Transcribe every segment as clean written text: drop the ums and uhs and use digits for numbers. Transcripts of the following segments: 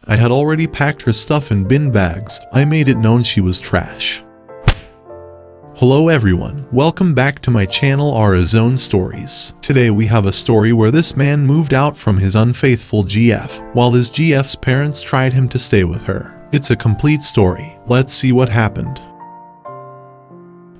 I had already packed her stuff in bin bags. I made it known she was trash. Hello everyone, welcome back to my channel Our Zone Stories. Today we have a story where this man moved out from his unfaithful GF, while his GF's parents tried him to stay with her. It's a complete story. Let's see what happened.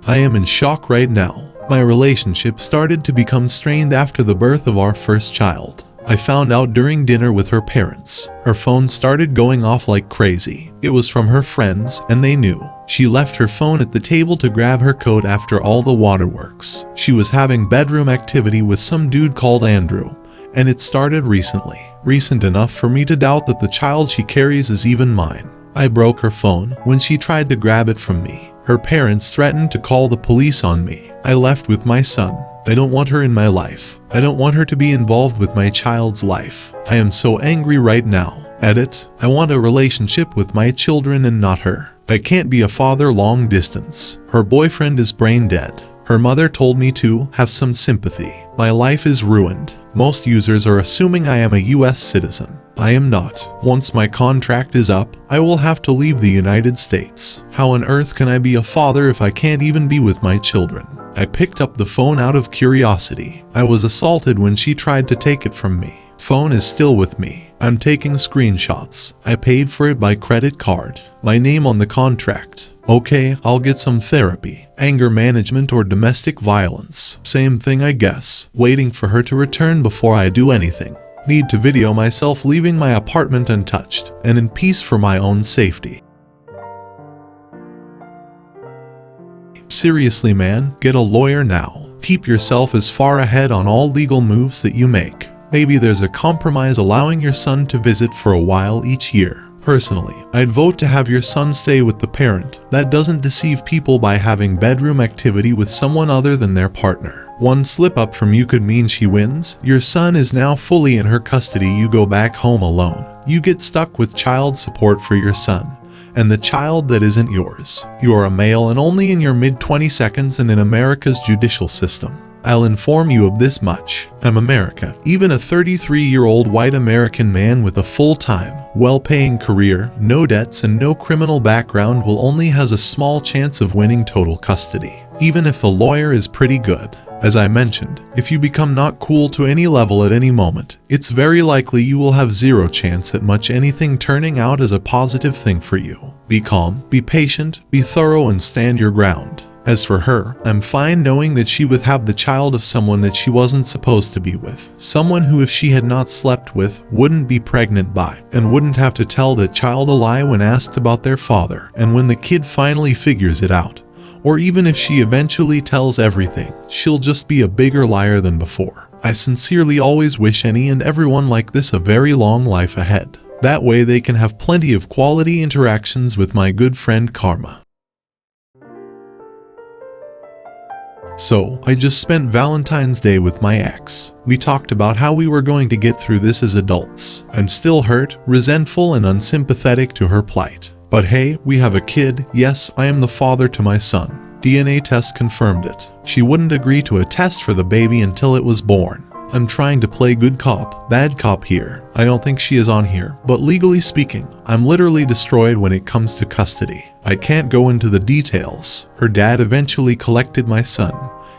I am in shock right now. My relationship started to become strained after the birth of our first child. I found out during dinner with her parents. Her phone started going off like crazy. It was from her friends, and they knew. She left her phone at the table to grab her coat after all the waterworks. She was having bedroom activity with some dude called Andrew, and it started recently. Recent enough for me to doubt that the child she carries is even mine. I broke her phone when she tried to grab it from me. Her parents threatened to call the police on me. I left with my son. I don't want her in my life. I don't want her to be involved with my child's life. I am so angry right now. Edit. I want a relationship with my children and not her. I can't be a father long distance. Her boyfriend is brain dead. Her mother told me to have some sympathy. My life is ruined. Most users are assuming I am a US citizen. I am not. Once my contract is up, I will have to leave the United States. How on earth can I be a father if I can't even be with my children? I picked up the phone out of curiosity. I was assaulted when she tried to take it from me. Phone is still with me. I'm taking screenshots. I paid for it by credit card. My name on the contract. Okay, I'll get some therapy. Anger management or domestic violence. Same thing I guess. Waiting for her to return before I do anything. Need to video myself leaving my apartment untouched and in peace for my own safety. Seriously man, get a lawyer now. Keep yourself as far ahead on all legal moves that you make. Maybe there's a compromise allowing your son to visit for a while each year. Personally, I'd vote to have your son stay with the parent that doesn't deceive people by having bedroom activity with someone other than their partner. One slip up from you could mean she wins. Your son is now fully in her custody. You go back home alone. You get stuck with child support for your son and the child that isn't yours. You are a male and only in your mid-22s and in America's judicial system. I'll inform you of this much. I'm America. Even a 33-year-old white American man with a full-time, well-paying career, no debts and no criminal background will only has a small chance of winning total custody, even if the lawyer is pretty good. As I mentioned, if you become not cool to any level at any moment, it's very likely you will have zero chance at much anything turning out as a positive thing for you. Be calm, be patient, be thorough and stand your ground. As for her, I'm fine knowing that she would have the child of someone that she wasn't supposed to be with. Someone who if she had not slept with, wouldn't be pregnant by, and wouldn't have to tell that child a lie when asked about their father. And when the kid finally figures it out, or even if she eventually tells everything, she'll just be a bigger liar than before. I sincerely always wish any and everyone like this a very long life ahead. That way they can have plenty of quality interactions with my good friend Karma. So, I just spent Valentine's Day with my ex. We talked about how we were going to get through this as adults. I'm still hurt, resentful and unsympathetic to her plight. But hey, we have a kid. Yes, I am the father to my son. DNA test confirmed it. She wouldn't agree to a test for the baby until it was born. I'm trying to play good cop, bad cop here. I don't think she is on here, but legally speaking, I'm literally destroyed when it comes to custody. I can't go into the details. Her dad eventually collected my son.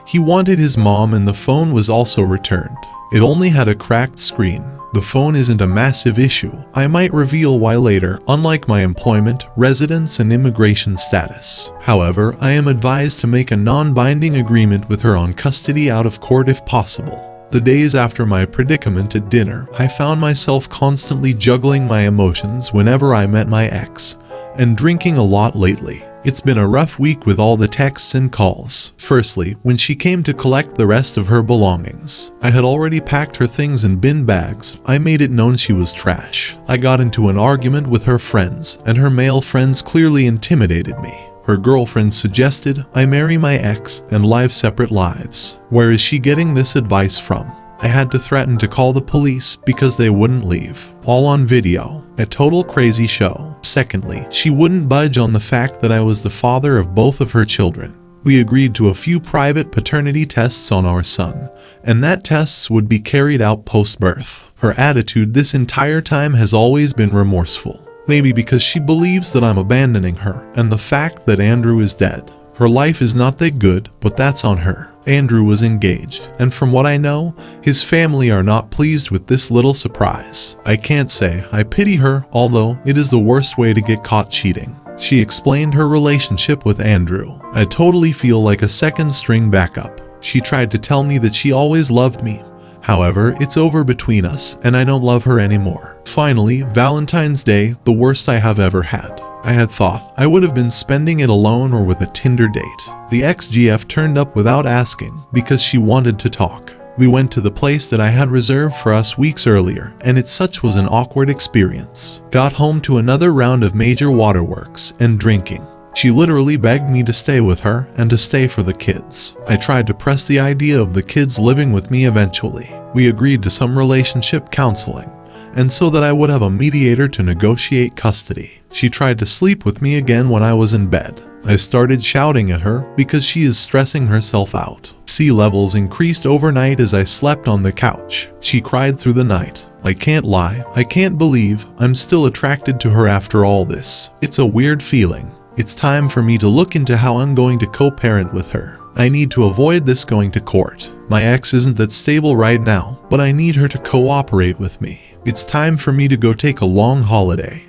He wanted his mom and the phone was also returned. It only had a cracked screen. The phone isn't a massive issue. I might reveal why later, unlike my employment, residence and immigration status. However, I am advised to make a non-binding agreement with her on custody out of court if possible. The days after my predicament at dinner, I found myself constantly juggling my emotions whenever I met my ex, and drinking a lot lately. It's been a rough week with all the texts and calls. Firstly, when she came to collect the rest of her belongings, I had already packed her things in bin bags. I made it known she was trash. I got into an argument with her friends, and her male friends clearly intimidated me. Her girlfriend suggested I marry my ex and live separate lives. Where is she getting this advice from? I had to threaten to call the police because they wouldn't leave. All on video. A total crazy show. Secondly, she wouldn't budge on the fact that I was the father of both of her children. We agreed to a few private paternity tests on our son, and that tests would be carried out post-birth. Her attitude this entire time has always been remorseful. Maybe because she believes that I'm abandoning her, and the fact that Andrew is dead. Her life is not that good, but that's on her. Andrew was engaged, and from what I know, his family are not pleased with this little surprise. I can't say I pity her, although it is the worst way to get caught cheating. She explained her relationship with Andrew. I totally feel like a second string backup. She tried to tell me that she always loved me. However, it's over between us, and I don't love her anymore. Finally, Valentine's Day, the worst I have ever had. I had thought I would have been spending it alone or with a Tinder date. The ex-GF turned up without asking because she wanted to talk. We went to the place that I had reserved for us weeks earlier, and it such was an awkward experience. Got home to another round of major waterworks and drinking. She literally begged me to stay with her and to stay for the kids. I tried to press the idea of the kids living with me eventually. We agreed to some relationship counseling, and so that I would have a mediator to negotiate custody. She tried to sleep with me again when I was in bed. I started shouting at her because she is stressing herself out. Sea levels increased overnight as I slept on the couch. She cried through the night. I can't lie, I can't believe I'm still attracted to her after all this. It's a weird feeling. It's time for me to look into how I'm going to co-parent with her. I need to avoid this going to court. My ex isn't that stable right now, but I need her to cooperate with me. It's time for me to go take a long holiday.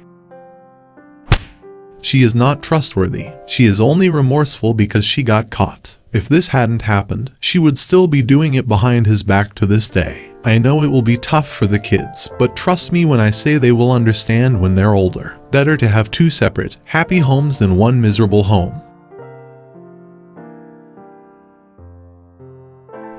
She is not trustworthy. She is only remorseful because she got caught. If this hadn't happened, she would still be doing it behind his back to this day. I know it will be tough for the kids, but trust me when I say they will understand when they're older. Better to have two separate, happy homes than one miserable home.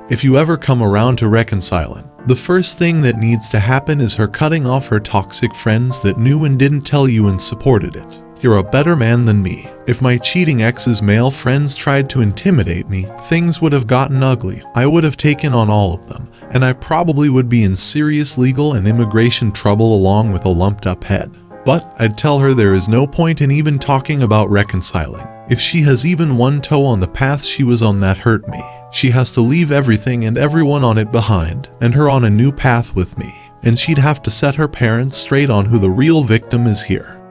If you ever come around to reconciling, the first thing that needs to happen is her cutting off her toxic friends that knew and didn't tell you and supported it. You're a better man than me. If my cheating ex's male friends tried to intimidate me, things would have gotten ugly. I would have taken on all of them, and I probably would be in serious legal and immigration trouble along with a lumped up head. But I'd tell her there is no point in even talking about reconciling. If she has even one toe on the path she was on that hurt me, she has to leave everything and everyone on it behind, and her on a new path with me. And she'd have to set her parents straight on who the real victim is here.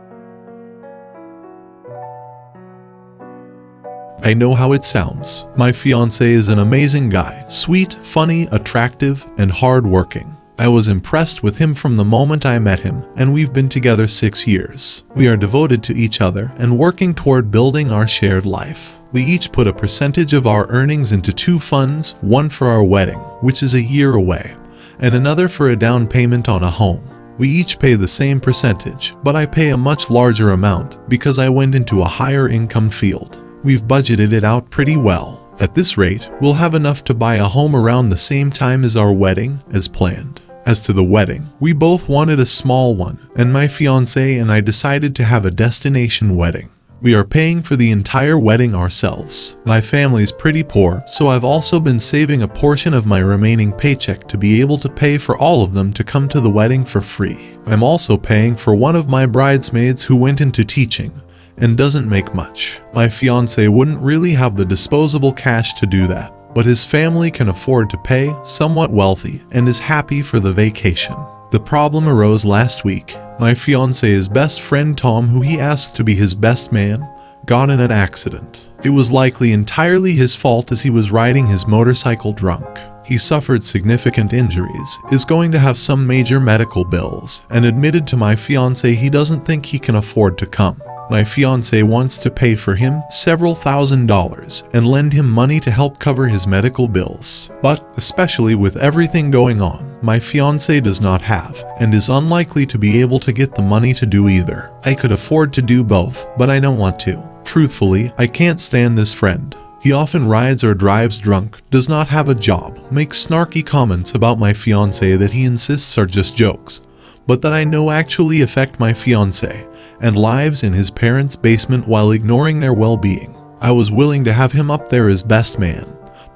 I know how it sounds. My fiancé is an amazing guy, sweet, funny, attractive, and hard-working. I was impressed with him from the moment I met him, and we've been together 6 years. We are devoted to each other and working toward building our shared life. We each put a percentage of our earnings into 2 funds, one for our wedding, which is a year away, and another for a down payment on a home. We each pay the same percentage, but I pay a much larger amount because I went into a higher income field. We've budgeted it out pretty well. At this rate, we'll have enough to buy a home around the same time as our wedding, as planned. As to the wedding, we both wanted a small one, and my fiancé and I decided to have a destination wedding. We are paying for the entire wedding ourselves. My family's pretty poor, so I've also been saving a portion of my remaining paycheck to be able to pay for all of them to come to the wedding for free. I'm also paying for one of my bridesmaids who went into teaching and doesn't make much. My fiancé wouldn't really have the disposable cash to do that, but his family can afford to pay, somewhat wealthy, and is happy for the vacation. The problem arose last week. My fiancé's best friend Tom, who he asked to be his best man, got in an accident. It was likely entirely his fault as he was riding his motorcycle drunk. He suffered significant injuries, is going to have some major medical bills, and admitted to my fiancé he doesn't think he can afford to come. My fiancé wants to pay for him several $1,000s and lend him money to help cover his medical bills. But, especially with everything going on, my fiancé does not have, and is unlikely to be able to get the money to do either. I could afford to do both, but I don't want to. Truthfully, I can't stand this friend. He often rides or drives drunk, does not have a job, makes snarky comments about my fiancé that he insists are just jokes, but that I know actually affect my fiancé, and lives in his parents' basement while ignoring their well-being. I was willing to have him up there as best man,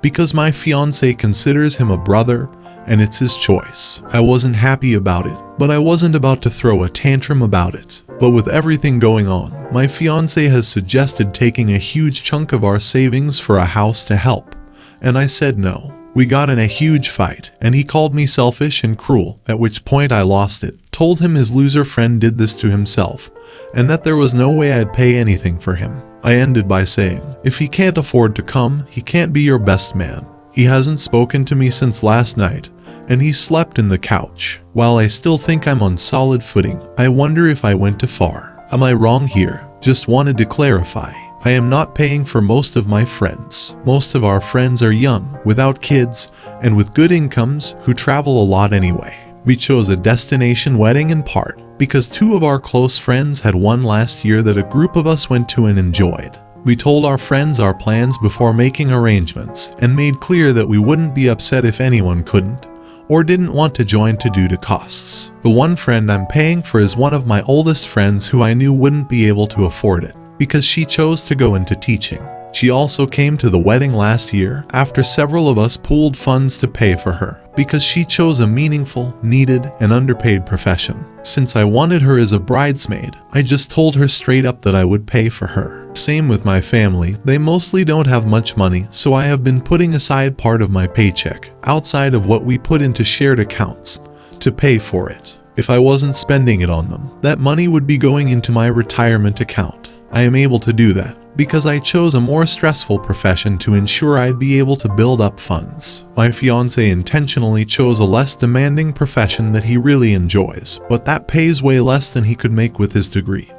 because my fiancé considers him a brother, and it's his choice. I wasn't happy about it, but I wasn't about to throw a tantrum about it. But with everything going on, my fiancé has suggested taking a huge chunk of our savings for a house to help, and I said no. We got in a huge fight, and he called me selfish and cruel, at which point I lost it, told him his loser friend did this to himself, and that there was no way I'd pay anything for him. I ended by saying, if he can't afford to come, he can't be your best man. He hasn't spoken to me since last night, and he slept in the couch. While I still think I'm on solid footing, I wonder if I went too far. Am I wrong here? Just wanted to clarify. I am not paying for most of my friends. Most of our friends are young, without kids, and with good incomes, who travel a lot anyway. We chose a destination wedding in part because 2 of our close friends had one last year that a group of us went to and enjoyed. We told our friends our plans before making arrangements and made clear that we wouldn't be upset if anyone couldn't or didn't want to join due to costs. The one friend I'm paying for is one of my oldest friends who I knew wouldn't be able to afford it because she chose to go into teaching. She also came to the wedding last year after several of us pooled funds to pay for her because she chose a meaningful, needed, and underpaid profession. Since I wanted her as a bridesmaid, I just told her straight up that I would pay for her. Same with my family, they mostly don't have much money, so I have been putting aside part of my paycheck, outside of what we put into shared accounts, to pay for it. If I wasn't spending it on them, that money would be going into my retirement account. I am able to do that because I chose a more stressful profession to ensure I'd be able to build up funds. My fiancé intentionally chose a less demanding profession that he really enjoys, but that pays way less than he could make with his degree,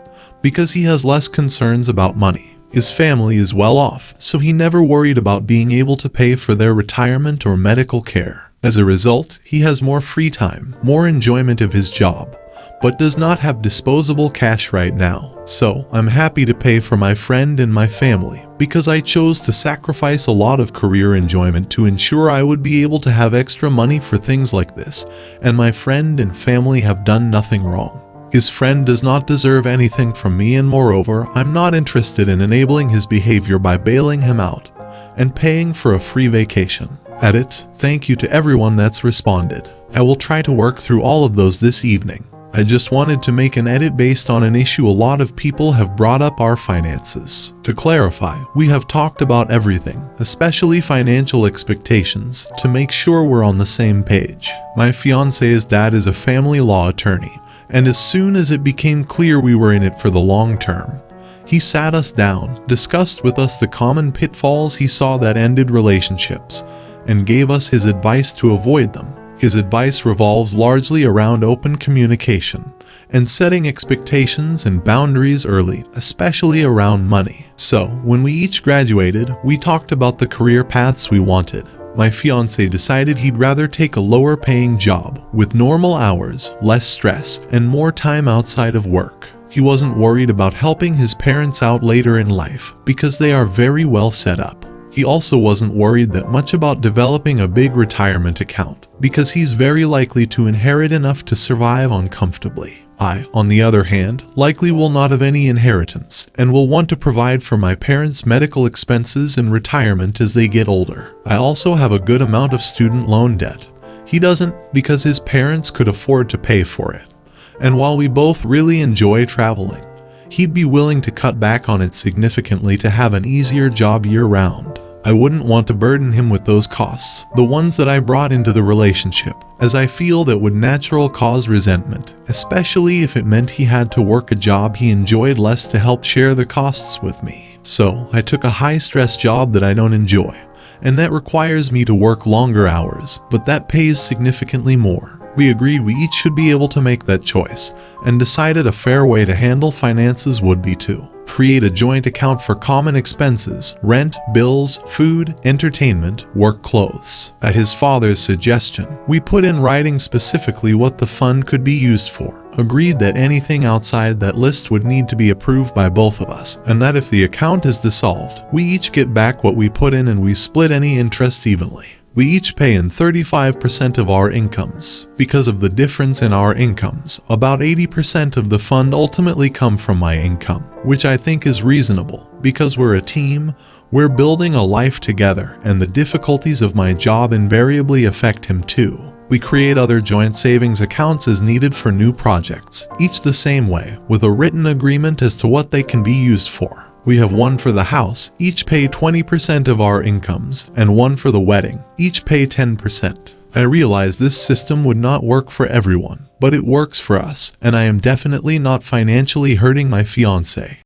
because he has less concerns about money. His family is well off, so he never worried about being able to pay for their retirement or medical care. As a result, he has more free time, more enjoyment of his job, but does not have disposable cash right now. So, I'm happy to pay for my friend and my family, because I chose to sacrifice a lot of career enjoyment to ensure I would be able to have extra money for things like this, and my friend and family have done nothing wrong. His friend does not deserve anything from me, and moreover, I'm not interested in enabling his behavior by bailing him out and paying for a free vacation. Edit. Thank you to everyone that's responded. I will try to work through all of those this evening. I just wanted to make an edit based on an issue a lot of people have brought up: our finances. To clarify, we have talked about everything, especially financial expectations, to make sure we're on the same page. My fiance's dad is a family law attorney, and as soon as it became clear we were in it for the long term, he sat us down, discussed with us the common pitfalls he saw that ended relationships, and gave us his advice to avoid them. His advice revolves largely around open communication and setting expectations and boundaries early, especially around money. So, when we each graduated, we talked about the career paths we wanted. My fiancé decided he'd rather take a lower paying job with normal hours, less stress, and more time outside of work. He wasn't worried about helping his parents out later in life because they are very well set up. He also wasn't worried that much about developing a big retirement account because he's very likely to inherit enough to survive on comfortably. I, on the other hand, likely will not have any inheritance and will want to provide for my parents' medical expenses and retirement as they get older. I also have a good amount of student loan debt. He doesn't, because his parents could afford to pay for it. And while we both really enjoy traveling, he'd be willing to cut back on it significantly to have an easier job year-round. I wouldn't want to burden him with those costs, the ones that I brought into the relationship, as I feel that would naturally cause resentment, especially if it meant he had to work a job he enjoyed less to help share the costs with me. So, I took a high-stress job that I don't enjoy, and that requires me to work longer hours, but that pays significantly more. We agreed we each should be able to make that choice, and decided a fair way to handle finances would be to create a joint account for common expenses: rent, bills, food, entertainment, work clothes. At his father's suggestion, we put in writing specifically what the fund could be used for, agreed that anything outside that list would need to be approved by both of us, and that if the account is dissolved, we each get back what we put in and we split any interest evenly. We each pay in 35% of our incomes. Because of the difference in our incomes, about 80% of the fund ultimately come from my income, which I think is reasonable. Because we're a team, we're building a life together, and the difficulties of my job invariably affect him too. We create other joint savings accounts as needed for new projects, each the same way, with a written agreement as to what they can be used for. We have one for the house, each pay 20% of our incomes, and one for the wedding, each pay 10%. I realize this system would not work for everyone, but it works for us, and I am definitely not financially hurting my fiancé.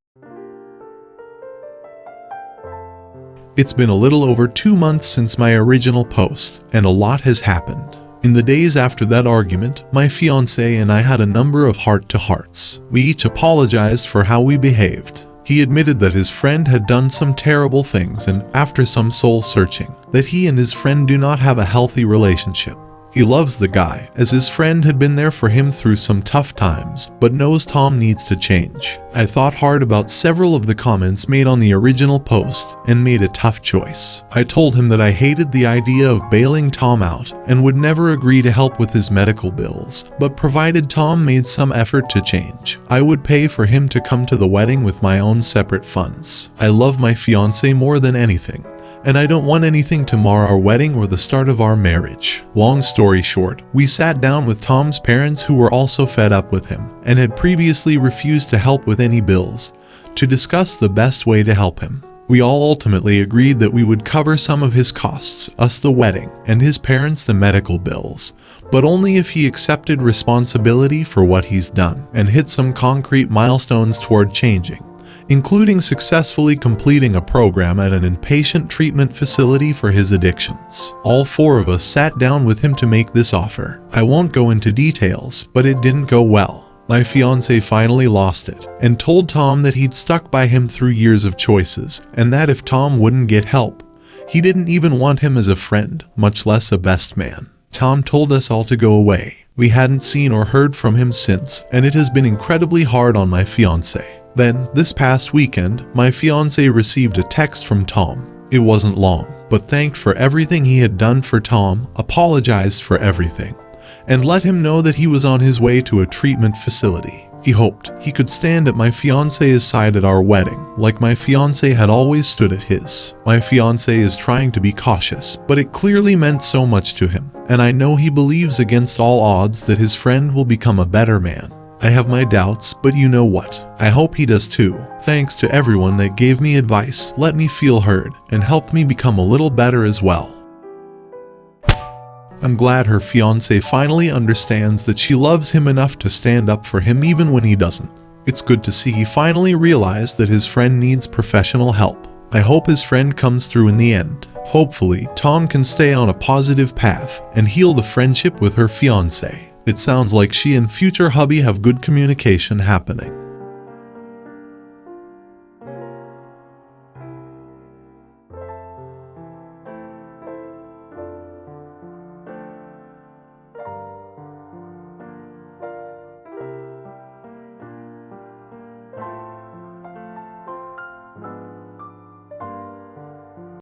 It's been a little over 2 months since my original post, and a lot has happened. In the days after that argument, my fiancé and I had a number of heart-to-hearts. We each apologized for how we behaved. He admitted that his friend had done some terrible things and, after some soul-searching, that he and his friend do not have a healthy relationship. He loves the guy, as his friend had been there for him through some tough times, but knows Tom needs to change. I thought hard about several of the comments made on the original post and made a tough choice. I told him that I hated the idea of bailing Tom out and would never agree to help with his medical bills, but provided Tom made some effort to change, I would pay for him to come to the wedding with my own separate funds. I love my fiancé more than anything, and I don't want anything to mar our wedding or the start of our marriage. Long story short, we sat down with Tom's parents, who were also fed up with him and had previously refused to help with any bills, to discuss the best way to help him. We all ultimately agreed that we would cover some of his costs, us the wedding, and his parents the medical bills, but only if he accepted responsibility for what he's done and hit some concrete milestones toward changing, including successfully completing a program at an inpatient treatment facility for his addictions. All 4 of us sat down with him to make this offer. I won't go into details, but it didn't go well. My fiancé finally lost it and told Tom that he'd stuck by him through years of choices, and that if Tom wouldn't get help, he didn't even want him as a friend, much less a best man. Tom told us all to go away. We hadn't seen or heard from him since, and it has been incredibly hard on my fiancé. Then, this past weekend, my fiancé received a text from Tom. It wasn't long, but thanked for everything he had done for Tom, apologized for everything, and let him know that he was on his way to a treatment facility. He hoped he could stand at my fiancé's side at our wedding, like my fiancé had always stood at his. My fiancé is trying to be cautious, but it clearly meant so much to him, and I know he believes against all odds that his friend will become a better man. I have my doubts, but you know what? I hope he does too. Thanks to everyone that gave me advice, let me feel heard, and helped me become a little better as well. I'm glad her fiancé finally understands that she loves him enough to stand up for him even when he doesn't. It's good to see he finally realized that his friend needs professional help. I hope his friend comes through in the end. Hopefully, Tom can stay on a positive path and heal the friendship with her fiancé. It sounds like she and future hubby have good communication happening.